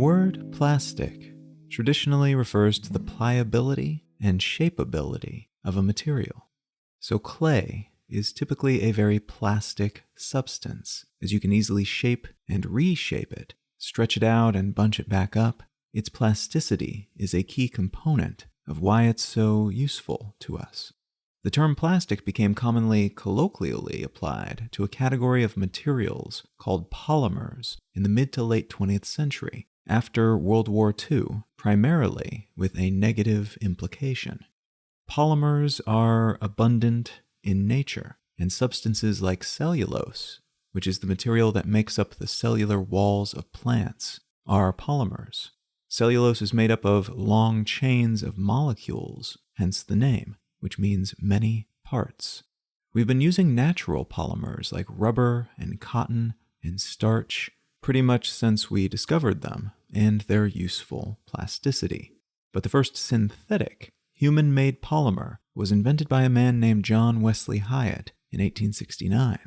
word plastic traditionally refers to the pliability and shapeability of a material. So clay is typically a very plastic substance, as you can easily shape and reshape it, stretch it out and bunch it back up. Its plasticity is a key component of why it's so useful to us. The term plastic became commonly colloquially applied to a category of materials called polymers in the mid to late 20th century, after World War II, primarily with a negative implication. Polymers are abundant in nature, and substances like cellulose, which is the material that makes up the cellular walls of plants, are polymers. Cellulose is made up of long chains of molecules, hence the name, which means many parts. We've been using natural polymers like rubber and cotton and starch pretty much since we discovered them and their useful plasticity. But the first synthetic, human-made polymer was invented by a man named John Wesley Hyatt in 1869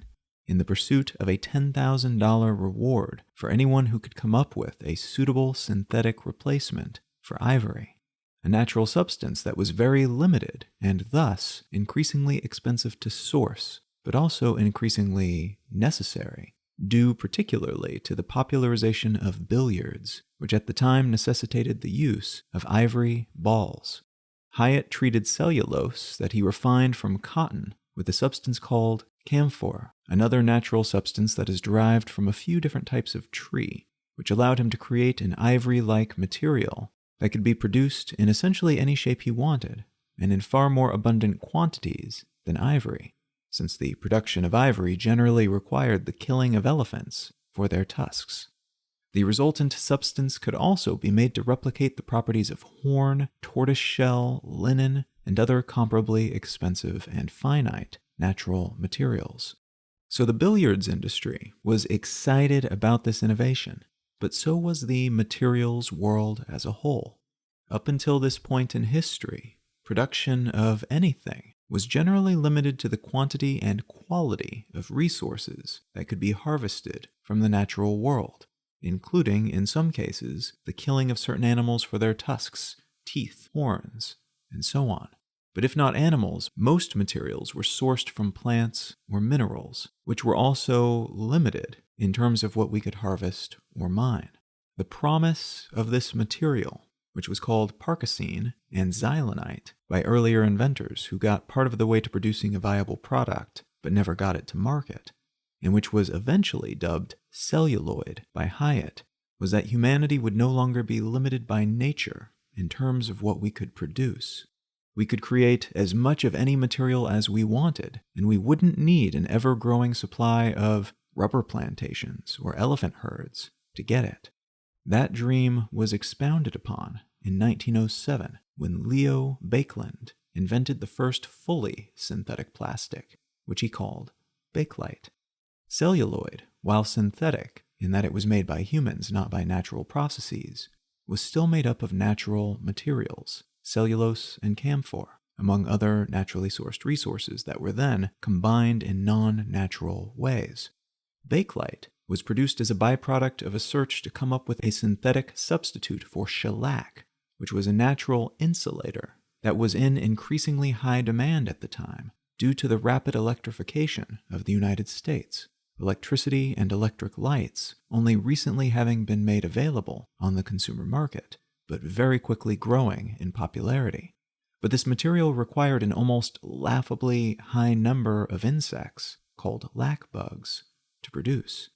in the pursuit of a $10,000 reward for anyone who could come up with a suitable synthetic replacement for ivory, a natural substance that was very limited and thus increasingly expensive to source, but also increasingly necessary, due particularly to the popularization of billiards, which at the time necessitated the use of ivory balls. Hyatt treated cellulose that he refined from cotton with a substance called camphor, another natural substance that is derived from a few different types of tree, which allowed him to create an ivory-like material that could be produced in essentially any shape he wanted, and in far more abundant quantities than ivory, since the production of ivory generally required the killing of elephants for their tusks. The resultant substance could also be made to replicate the properties of horn, tortoiseshell, linen, and other comparably expensive and finite natural materials. So the billiards industry was excited about this innovation, but so was the materials world as a whole. Up until this point in history, production of anything was generally limited to the quantity and quality of resources that could be harvested from the natural world, including, in some cases, the killing of certain animals for their tusks, teeth, horns, and so on. But if not animals, most materials were sourced from plants or minerals, which were also limited in terms of what we could harvest or mine. The promise of this material, which was called parkesine and xylenite by earlier inventors who got part of the way to producing a viable product but never got it to market, and which was eventually dubbed celluloid by Hyatt, was that humanity would no longer be limited by nature in terms of what we could produce. We could create as much of any material as we wanted, and we wouldn't need an ever-growing supply of rubber plantations or elephant herds to get it. That dream was expounded upon in 1907 when Leo Baekeland invented the first fully synthetic plastic, which he called bakelite. Celluloid, while synthetic in that it was made by humans, not by natural processes, was still made up of natural materials, cellulose and camphor, among other naturally sourced resources that were then combined in non-natural ways. Bakelite was produced as a byproduct of a search to come up with a synthetic substitute for shellac, which was a natural insulator that was in increasingly high demand at the time due to the rapid electrification of the United States, electricity and electric lights only recently having been made available on the consumer market, but very quickly growing in popularity. But this material required an almost laughably high number of insects, called lac bugs, to produce.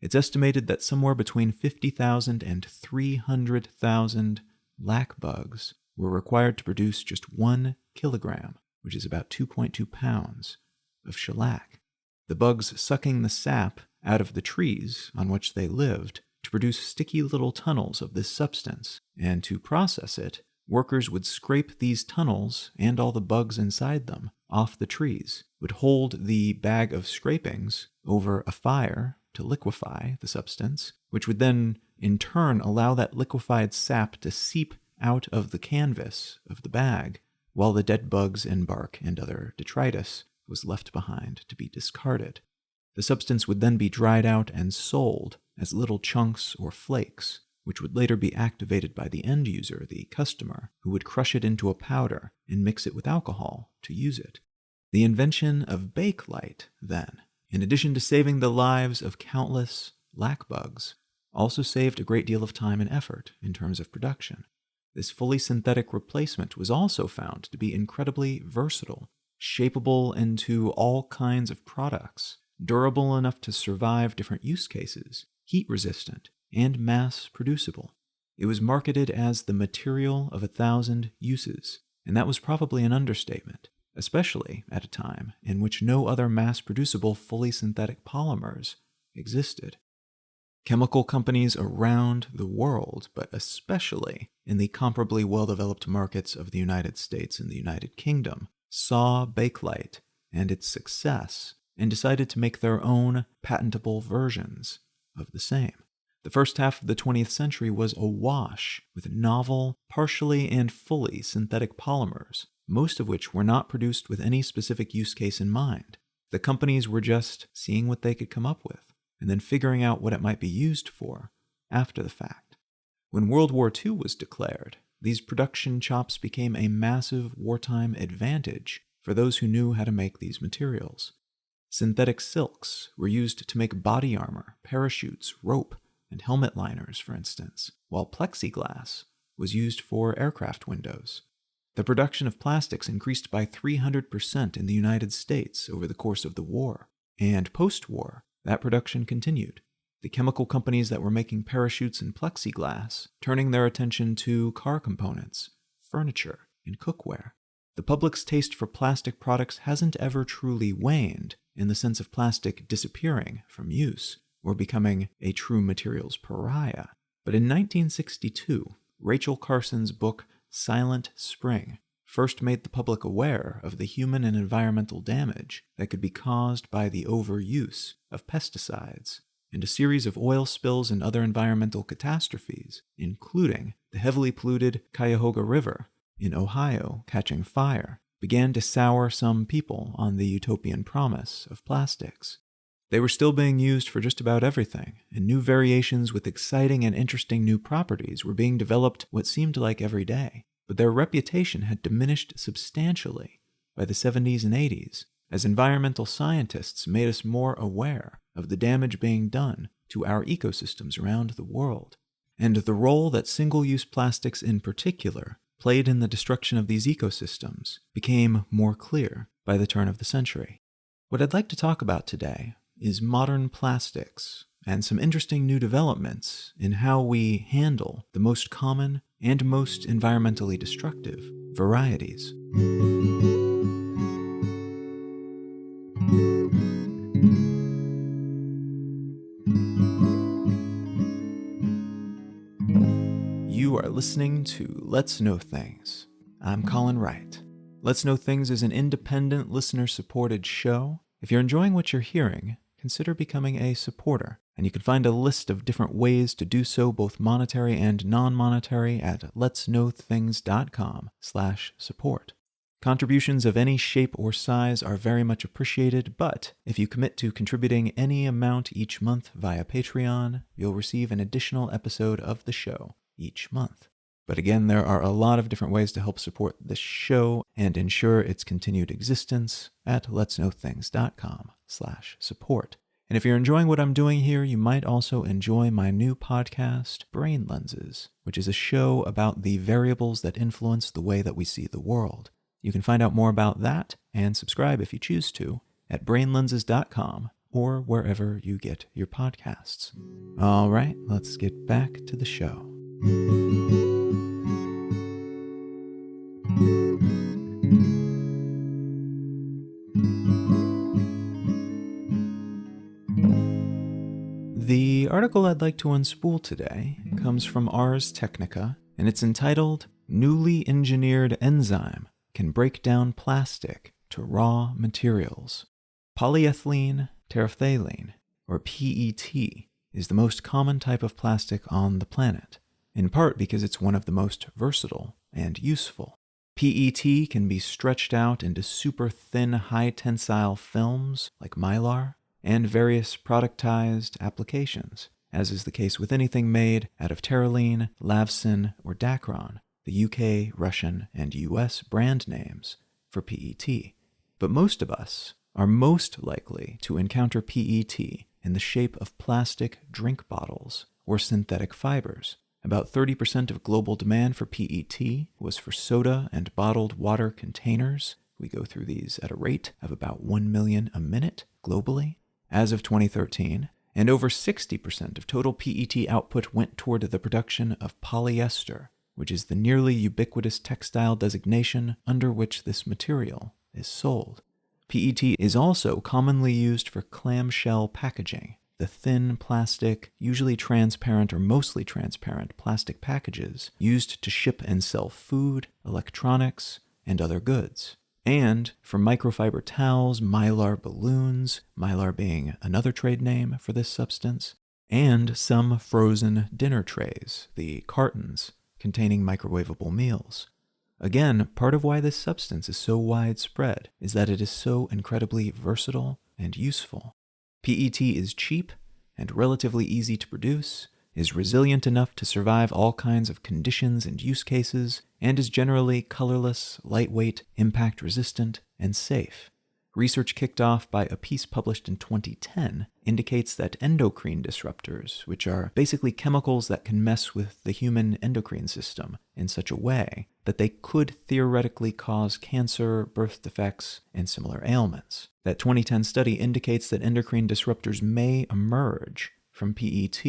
It's estimated that somewhere between 50,000 and 300,000 lac bugs were required to produce just 1 kilogram, which is about 2.2 pounds, of shellac. The bugs sucking the sap out of the trees on which they lived to produce sticky little tunnels of this substance, and to process it, workers would scrape these tunnels and all the bugs inside them off the trees, would hold the bag of scrapings over a fire to liquefy the substance, which would then in turn allow that liquefied sap to seep out of the canvas of the bag, while the dead bugs and bark and other detritus was left behind to be discarded. The substance would then be dried out and sold as little chunks or flakes, which would later be activated by the end user, the customer, who would crush it into a powder and mix it with alcohol to use it. The invention of Bakelite, then, in addition to saving the lives of countless lac bugs, also saved a great deal of time and effort in terms of production. This fully synthetic replacement was also found to be incredibly versatile, shapeable into all kinds of products, durable enough to survive different use cases, heat-resistant, and mass-producible. It was marketed as the material of 1,000 uses, and that was probably an understatement, especially at a time in which no other mass-producible fully synthetic polymers existed. Chemical companies around the world, but especially in the comparably well-developed markets of the United States and the United Kingdom, saw Bakelite and its success and decided to make their own patentable versions of the same. The first half of the 20th century was awash with novel, partially and fully synthetic polymers, most of which were not produced with any specific use case in mind. The companies were just seeing what they could come up with, and then figuring out what it might be used for after the fact. When World War II was declared, these production chops became a massive wartime advantage for those who knew how to make these materials. Synthetic silks were used to make body armor, parachutes, rope, and helmet liners, for instance, while plexiglass was used for aircraft windows. The production of plastics increased by 300% in the United States over the course of the war, and post-war, that production continued. The chemical companies that were making parachutes and plexiglass turning their attention to car components, furniture, and cookware. The public's taste for plastic products hasn't ever truly waned in the sense of plastic disappearing from use or becoming a true materials pariah. But in 1962, Rachel Carson's book Silent Spring first made the public aware of the human and environmental damage that could be caused by the overuse of pesticides, and a series of oil spills and other environmental catastrophes, including the heavily polluted Cuyahoga River in Ohio catching fire, began to sour some people on the utopian promise of plastics. They were still being used for just about everything, and new variations with exciting and interesting new properties were being developed what seemed like every day. But their reputation had diminished substantially by the 70s and 80s, as environmental scientists made us more aware of the damage being done to our ecosystems around the world, and the role that single-use plastics in particular played in the destruction of these ecosystems became more clear by the turn of the century. What I'd like to talk about today is modern plastics and some interesting new developments in how we handle the most common and most environmentally destructive varieties. You are listening to Let's Know Things. I'm Colin Wright. Let's Know Things is an independent, listener-supported show. If you're enjoying what you're hearing, consider becoming a supporter, and you can find a list of different ways to do so, both monetary and non-monetary, at letsknowthings.com/support. Contributions of any shape or size are very much appreciated, but if you commit to contributing any amount each month via Patreon, you'll receive an additional episode of the show each month. But again, there are a lot of different ways to help support this show and ensure its continued existence at letsknowthings.com/support. And if you're enjoying what I'm doing here, you might also enjoy my new podcast, Brain Lenses, which is a show about the variables that influence the way that we see the world. You can find out more about that and subscribe if you choose to at brainlenses.com or wherever you get your podcasts. All right, let's get back to the show. The article I'd like to unspool today comes from Ars Technica, and it's entitled, Newly Engineered Enzyme Can Break Down Plastic to Raw Materials. Polyethylene terephthalate, or PET, is the most common type of plastic on the planet, in part because it's one of the most versatile and useful. PET can be stretched out into super thin, high-tensile films like Mylar, and various productized applications. as is the case with anything made out of terylene, lavsin, or Dacron, the UK, Russian, and US brand names for PET. But most of us are most likely to encounter PET in the shape of plastic drink bottles or synthetic fibers. About 30% of global demand for PET was for soda and bottled water containers. We go through these at a rate of about 1 million a minute globally as of 2013, and over 60% of total PET output went toward the production of polyester, which is the nearly ubiquitous textile designation under which this material is sold. PET is also commonly used for clamshell packaging, the thin plastic, usually transparent or mostly transparent plastic packages used to ship and sell food, electronics, and other goods. And for microfiber towels, mylar balloons, mylar being another trade name for this substance, and some frozen dinner trays, the cartons containing microwavable meals. Again, part of why this substance is so widespread is that it is so incredibly versatile and useful. PET is cheap and relatively easy to produce, is resilient enough to survive all kinds of conditions and use cases, and is generally colorless, lightweight, impact-resistant, and safe. Research kicked off by a piece published in 2010 indicates that endocrine disruptors, which are basically chemicals that can mess with the human endocrine system in such a way that they could theoretically cause cancer, birth defects, and similar ailments. That 2010 study indicates that endocrine disruptors may emerge from PET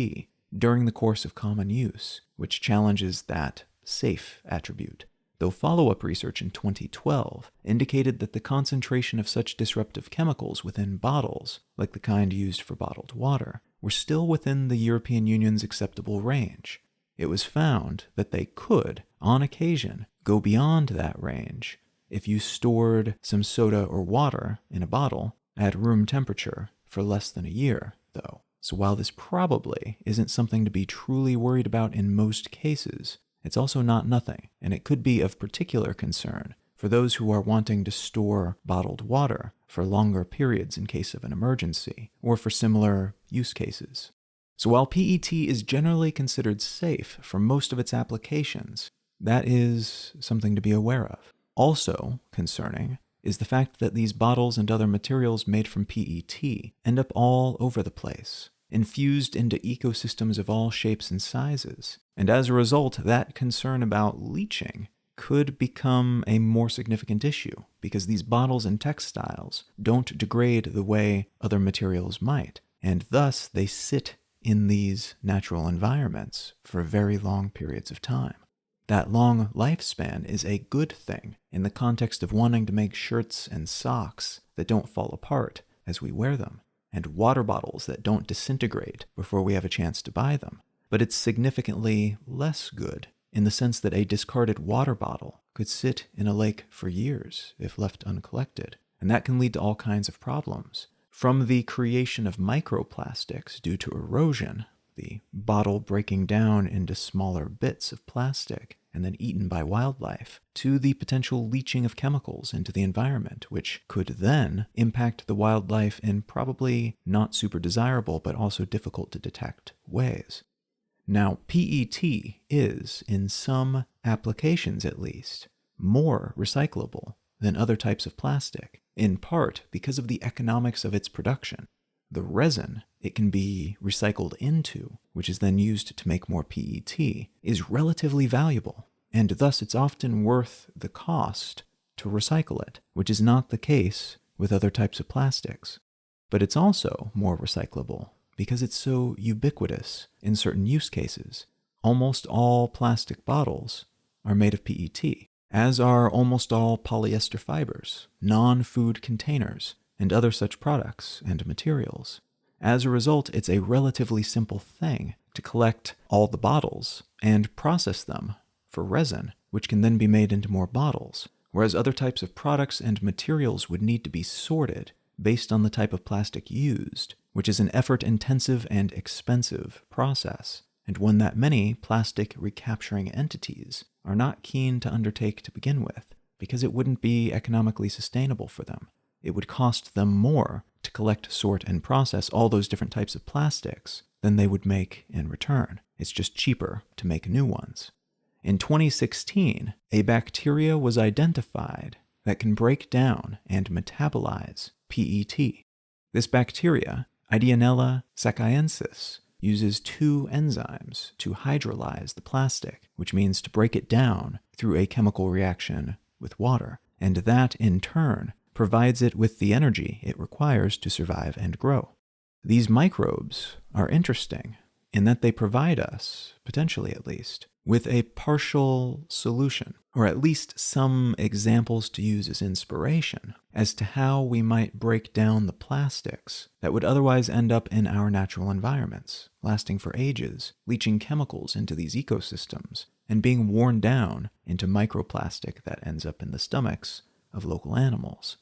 during the course of common use, which challenges that safe attribute. Though follow-up research in 2012 indicated that the concentration of such disruptive chemicals within bottles, like the kind used for bottled water, were still within the European Union's acceptable range. It was found that they could, on occasion, go beyond that range if you stored some soda or water in a bottle at room temperature for less than a year, though. So while this probably isn't something to be truly worried about in most cases, it's also not nothing, and it could be of particular concern for those who are wanting to store bottled water for longer periods in case of an emergency, or for similar use cases. So while PET is generally considered safe for most of its applications, that is something to be aware of. Also concerning is the fact that these bottles and other materials made from PET end up all over the place, infused into ecosystems of all shapes and sizes, and as a result, that concern about leaching could become a more significant issue, because these bottles and textiles don't degrade the way other materials might, and thus they sit in these natural environments for very long periods of time. That long lifespan is a good thing in the context of wanting to make shirts and socks that don't fall apart as we wear them, and water bottles that don't disintegrate before we have a chance to buy them. But it's significantly less good in the sense that a discarded water bottle could sit in a lake for years if left uncollected, and that can lead to all kinds of problems. From the creation of microplastics due to erosion, the bottle breaking down into smaller bits of plastic and then eaten by wildlife, to the potential leaching of chemicals into the environment, which could then impact the wildlife in probably not super desirable but also difficult to detect ways. Now, PET is, in some applications at least, more recyclable than other types of plastic, in part because of the economics of its production. The resin it can be recycled into, which is then used to make more PET, is relatively valuable, and thus it's often worth the cost to recycle it, which is not the case with other types of plastics. But it's also more recyclable because it's so ubiquitous in certain use cases. Almost all plastic bottles are made of PET, as are almost all polyester fibers, non-food containers, and other such products and materials. As a result, it's a relatively simple thing to collect all the bottles and process them for resin, which can then be made into more bottles, whereas other types of products and materials would need to be sorted based on the type of plastic used, which is an effort-intensive and expensive process, and one that many plastic recapturing entities are not keen to undertake to begin with, because it wouldn't be economically sustainable for them. It would cost them more to collect, sort, and process all those different types of plastics than they would make in return. It's just cheaper to make new ones. In 2016, a bacteria was identified that can break down and metabolize PET. This bacteria, Ideonella sacchiensis, uses two enzymes to hydrolyze the plastic, which means to break it down through a chemical reaction with water, and that, in turn, provides it with the energy it requires to survive and grow. These microbes are interesting in that they provide us, potentially at least, with a partial solution, or at least some examples to use as inspiration, as to how we might break down the plastics that would otherwise end up in our natural environments, lasting for ages, leaching chemicals into these ecosystems, and being worn down into microplastic that ends up in the stomachs of local animals.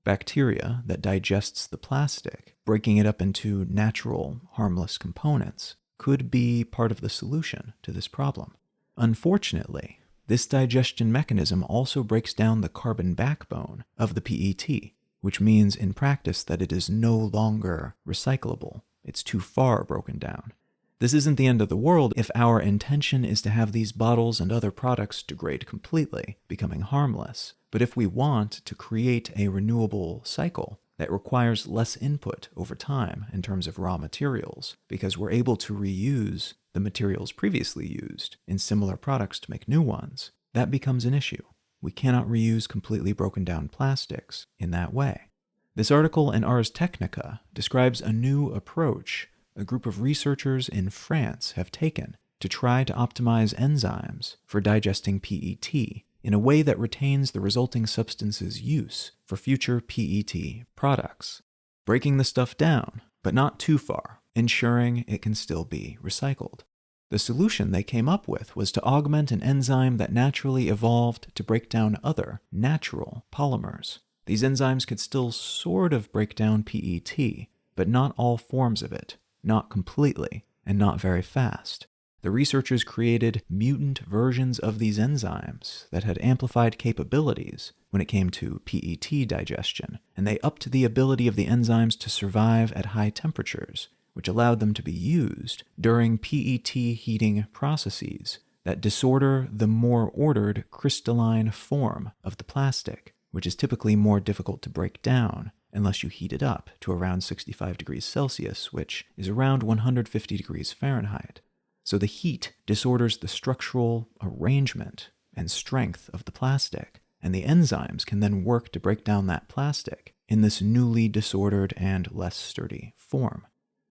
Bacteria that digests the plastic, breaking it up into natural, harmless components, could be part of the solution to this problem. Unfortunately, this digestion mechanism also breaks down the carbon backbone of the PET, which means in practice that it is no longer recyclable. It's too far broken down. This isn't the end of the world if our intention is to have these bottles and other products degrade completely, becoming harmless. But if we want to create a renewable cycle that requires less input over time in terms of raw materials, because we're able to reuse the materials previously used in similar products to make new ones, that becomes an issue. We cannot reuse completely broken down plastics in that way. This article in Ars Technica describes a new approach a group of researchers in France have taken to try to optimize enzymes for digesting PET in a way that retains the resulting substance's use for future PET products, breaking the stuff down, but not too far, ensuring it can still be recycled. The solution they came up with was to augment an enzyme that naturally evolved to break down other natural polymers. These enzymes could still sort of break down PET, but not all forms of it, not completely, and not very fast. The researchers created mutant versions of these enzymes that had amplified capabilities when it came to PET digestion, and they upped the ability of the enzymes to survive at high temperatures, which allowed them to be used during PET heating processes that disorder the more ordered crystalline form of the plastic, which is typically more difficult to break down unless you heat it up to around 65 degrees Celsius, which is around 150 degrees Fahrenheit. So the heat disorders the structural arrangement and strength of the plastic, and the enzymes can then work to break down that plastic in this newly disordered and less sturdy form.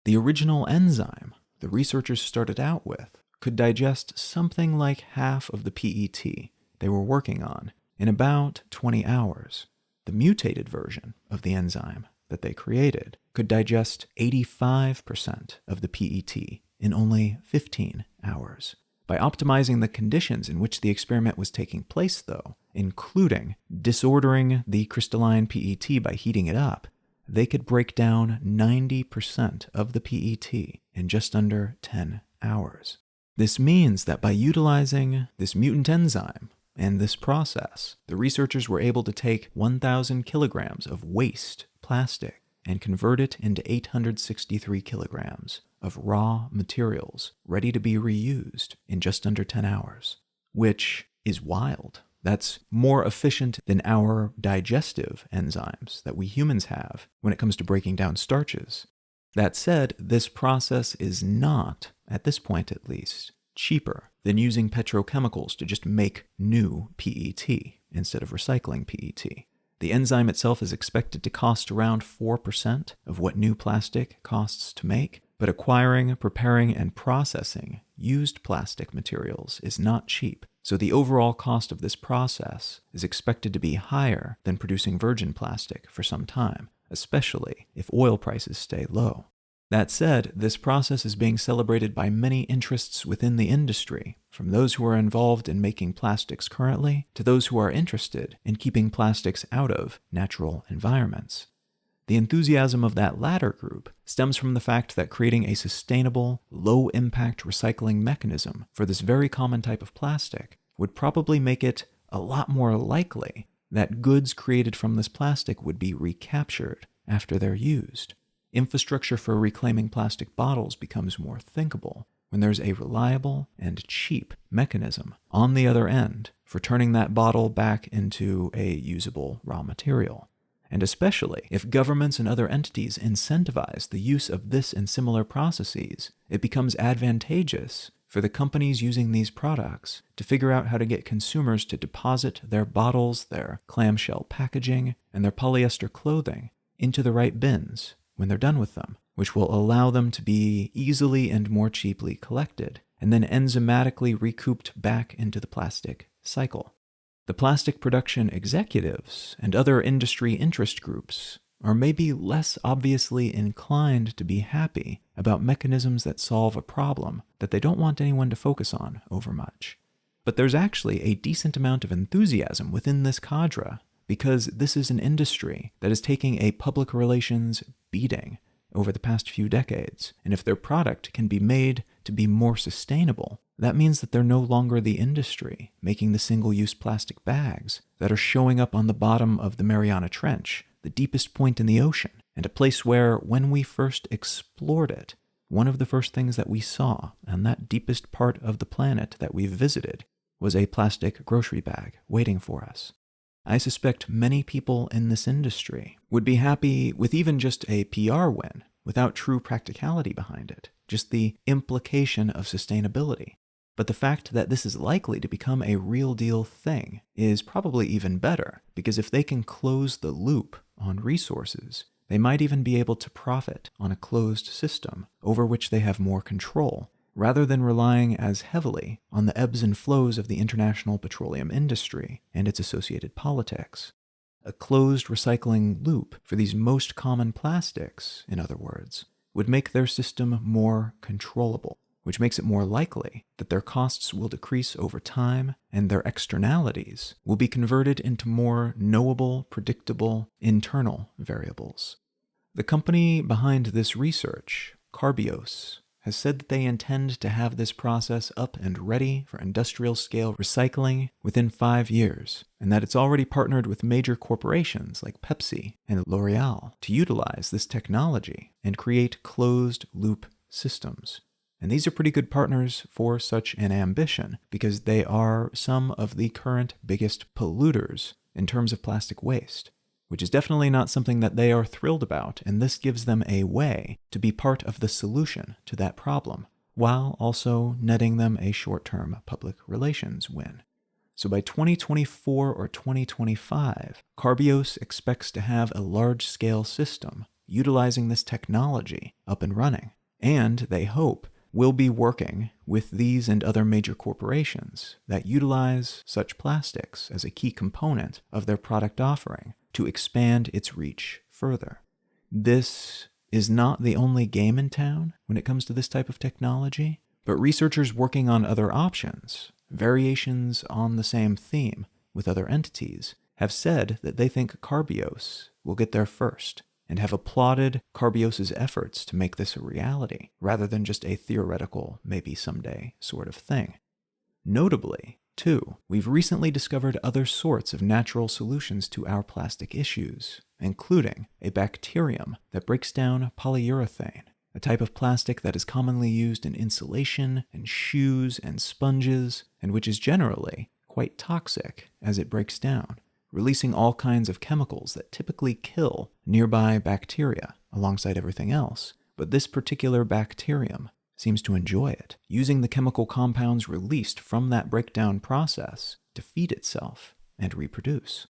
The original enzyme the researchers started out with could digest something like half of the PET they were working on in about 20 hours. The mutated version of the enzyme that they created could digest 85% of the PET in only 15 hours. By optimizing the conditions in which the experiment was taking place, though, including disordering the crystalline PET by heating it up, they could break down 90% of the PET in just under 10 hours. This means that by utilizing this mutant enzyme and this process, the researchers were able to take 1,000 kilograms of waste plastic and convert it into 863 kilograms of raw materials ready to be reused in just under 10 hours, which is wild. That's more efficient than our digestive enzymes that we humans have when it comes to breaking down starches. That said, this process is not, at this point at least, cheaper than using petrochemicals to just make new PET instead of recycling PET. The enzyme itself is expected to cost around 4% of what new plastic costs to make, but acquiring, preparing, and processing used plastic materials is not cheap, so the overall cost of this process is expected to be higher than producing virgin plastic for some time, especially if oil prices stay low. That said, this process is being celebrated by many interests within the industry, from those who are involved in making plastics currently to those who are interested in keeping plastics out of natural environments. The enthusiasm of that latter group stems from the fact that creating a sustainable, low-impact recycling mechanism for this very common type of plastic would probably make it a lot more likely that goods created from this plastic would be recaptured after they're used, Infrastructure for reclaiming plastic bottles becomes more thinkable when there's a reliable and cheap mechanism on the other end for turning that bottle back into a usable raw material. And especially if governments and other entities incentivize the use of this and similar processes, it becomes advantageous for the companies using these products to figure out how to get consumers to deposit their bottles, their clamshell packaging, and their polyester clothing into the right bins when they're done with them, which will allow them to be easily and more cheaply collected, and then enzymatically recouped back into the plastic cycle. The plastic production executives and other industry interest groups are maybe less obviously inclined to be happy about mechanisms that solve a problem that they don't want anyone to focus on overmuch. But there's actually a decent amount of enthusiasm within this cadre because this is an industry that is taking a public relations beating over the past few decades, and if their product can be made to be more sustainable, that means that they're no longer the industry making the single-use plastic bags that are showing up on the bottom of the Mariana Trench, the deepest point in the ocean, and a place where, when we first explored it, one of the first things that we saw on that deepest part of the planet that we visited was a plastic grocery bag waiting for us. I suspect many people in this industry would be happy with even just a PR win without true practicality behind it, just the implication of sustainability. But the fact that this is likely to become a real deal thing is probably even better, because if they can close the loop on resources, they might even be able to profit on a closed system over which they have more control, rather than relying as heavily on the ebbs and flows of the international petroleum industry and its associated politics. A closed recycling loop for these most common plastics, in other words, would make their system more controllable, which makes it more likely that their costs will decrease over time and their externalities will be converted into more knowable, predictable, internal variables. The company behind this research, Carbios, has said that they intend to have this process up and ready for industrial-scale recycling within 5 years, and that it's already partnered with major corporations like Pepsi and L'Oreal to utilize this technology and create closed-loop systems. And these are pretty good partners for such an ambition, because they are some of the current biggest polluters in terms of plastic waste, which is definitely not something that they are thrilled about, and this gives them a way to be part of the solution to that problem, while also netting them a short-term public relations win. So by 2024 or 2025, Carbios expects to have a large-scale system utilizing this technology up and running, and they hope will be working with these and other major corporations that utilize such plastics as a key component of their product offering to expand its reach further. This is not the only game in town when it comes to this type of technology, but researchers working on other options, variations on the same theme with other entities, have said that they think Carbios will get there first, and have applauded Carbios' efforts to make this a reality, rather than just a theoretical, maybe someday sort of thing. Notably, too, we've recently discovered other sorts of natural solutions to our plastic issues, including a bacterium that breaks down polyurethane, a type of plastic that is commonly used in insulation and shoes and sponges, and which is generally quite toxic as it breaks down, releasing all kinds of chemicals that typically kill nearby bacteria alongside everything else. But this particular bacterium seems to enjoy it, using the chemical compounds released from that breakdown process to feed itself and reproduce.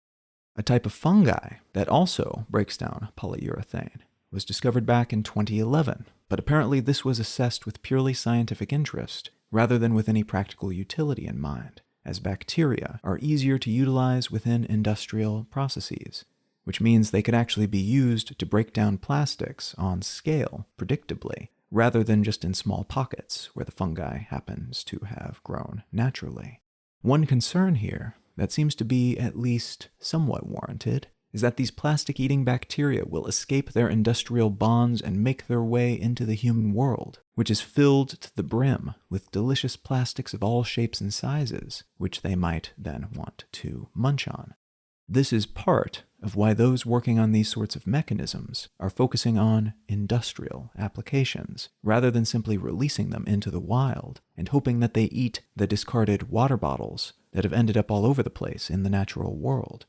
A type of fungi that also breaks down polyurethane was discovered back in 2011, but apparently this was assessed with purely scientific interest rather than with any practical utility in mind, as bacteria are easier to utilize within industrial processes, which means they could actually be used to break down plastics on scale, predictably, rather than just in small pockets where the fungi happens to have grown naturally. One concern here that seems to be at least somewhat warranted is that these plastic-eating bacteria will escape their industrial bonds and make their way into the human world, which is filled to the brim with delicious plastics of all shapes and sizes, which they might then want to munch on. This is part of why those working on these sorts of mechanisms are focusing on industrial applications, rather than simply releasing them into the wild and hoping that they eat the discarded water bottles that have ended up all over the place in the natural world.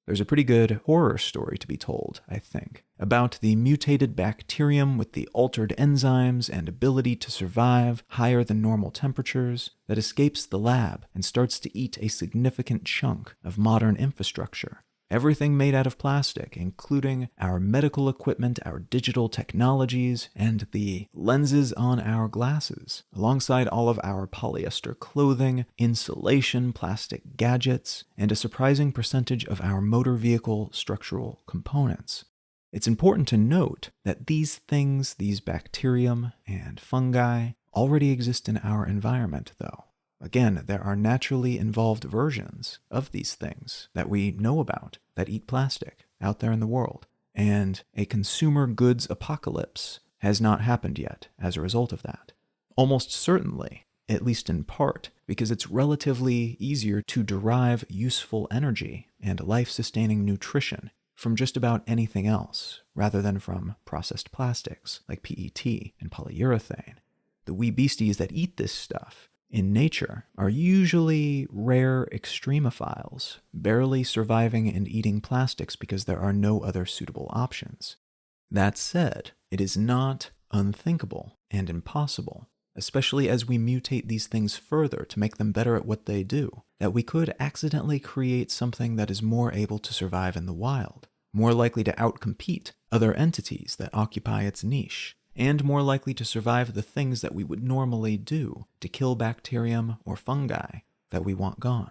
There's a pretty good horror story to be told, I think, about the mutated bacterium with the altered enzymes and ability to survive higher than normal temperatures that escapes the lab and starts to eat a significant chunk of modern infrastructure. Everything made out of plastic, including our medical equipment, our digital technologies, and the lenses on our glasses, alongside all of our polyester clothing, insulation, plastic gadgets, and a surprising percentage of our motor vehicle structural components. It's important to note that these things, these bacterium and fungi, already exist in our environment, though. Again, there are naturally involved versions of these things that we know about that eat plastic out there in the world, and a consumer goods apocalypse has not happened yet as a result of that. Almost certainly, at least in part, because it's relatively easier to derive useful energy and life-sustaining nutrition from just about anything else, rather than from processed plastics like PET and polyurethane. The wee beasties that eat this stuff in nature are usually rare extremophiles, barely surviving and eating plastics because there are no other suitable options. That said, it is not unthinkable and impossible, especially as we mutate these things further to make them better at what they do, that we could accidentally create something that is more able to survive in the wild, more likely to outcompete other entities that occupy its niche, and more likely to survive the things that we would normally do to kill bacterium or fungi that we want gone.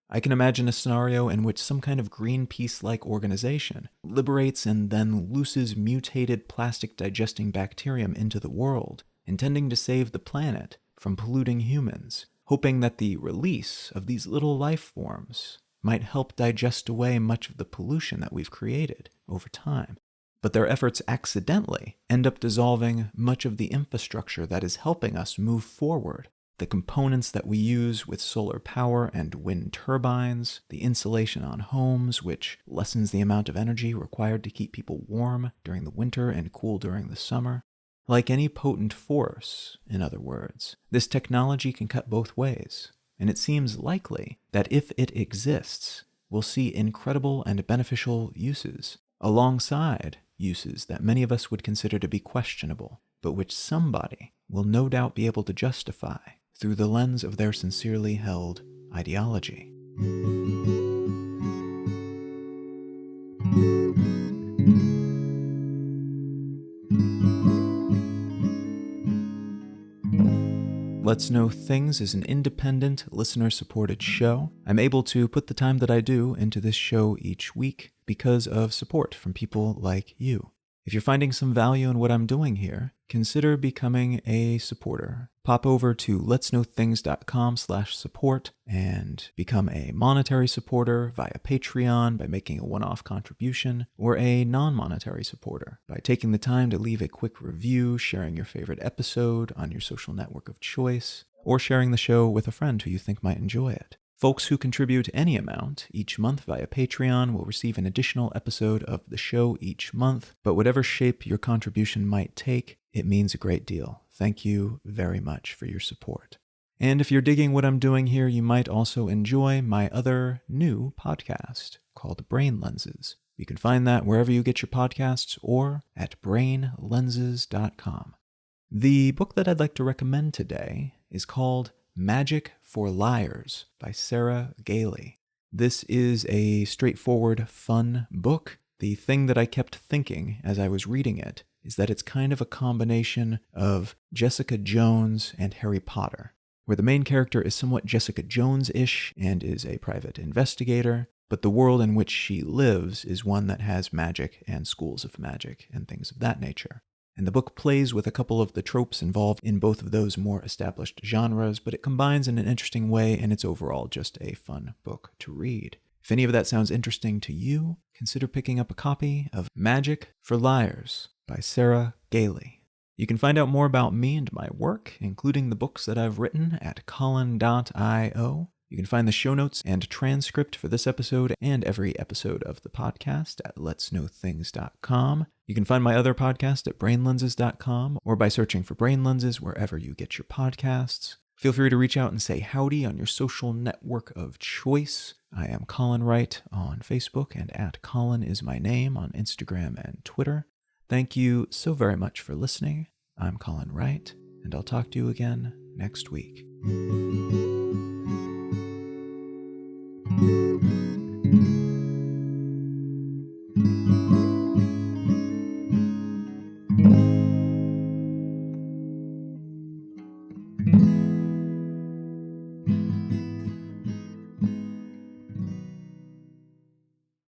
I can imagine a scenario in which some kind of Greenpeace-like organization liberates and then looses mutated plastic-digesting bacterium into the world, intending to save the planet from polluting humans, hoping that the release of these little life forms might help digest away much of the pollution that we've created over time. But their efforts accidentally end up dissolving much of the infrastructure that is helping us move forward. The components that we use with solar power and wind turbines, the insulation on homes, which lessens the amount of energy required to keep people warm during the winter and cool during the summer. Like any potent force, in other words, this technology can cut both ways, and it seems likely that if it exists, we'll see incredible and beneficial uses, alongside uses that many of us would consider to be questionable, but which somebody will no doubt be able to justify through the lens of their sincerely held ideology. Let's Know Things is an independent, listener-supported show. I'm able to put the time that I do into this show each week because of support from people like you. If you're finding some value in what I'm doing here, consider becoming a supporter. Pop over to letsknowthings.com/support and become a monetary supporter via Patreon by making a one-off contribution, or a non-monetary supporter by taking the time to leave a quick review, sharing your favorite episode on your social network of choice, or sharing the show with a friend who you think might enjoy it. Folks who contribute any amount each month via Patreon will receive an additional episode of the show each month, but whatever shape your contribution might take, it means a great deal. Thank you very much for your support. And if you're digging what I'm doing here, you might also enjoy my other new podcast called Brain Lenses. You can find that wherever you get your podcasts or at brainlenses.com. The book that I'd like to recommend today is called Magic for Liars by Sarah Gailey. This is a straightforward, fun book. The thing that I kept thinking as I was reading it is that it's kind of a combination of Jessica Jones and Harry Potter, where the main character is somewhat Jessica Jones-ish and is a private investigator, but the world in which she lives is one that has magic and schools of magic and things of that nature. And the book plays with a couple of the tropes involved in both of those more established genres, but it combines in an interesting way, and it's overall just a fun book to read. If any of that sounds interesting to you, consider picking up a copy of Magic for Liars by Sarah Gailey. You can find out more about me and my work, including the books that I've written, at colin.io. You can find the show notes and transcript for this episode and every episode of the podcast at letsknowthings.com. You can find my other podcast at brainlenses.com or by searching for Brain Lenses wherever you get your podcasts. Feel free to reach out and say howdy on your social network of choice. I am Colin Wright on Facebook, and at Colin is my name on Instagram and Twitter. Thank you so very much for listening. I'm Colin Wright, and I'll talk to you again next week.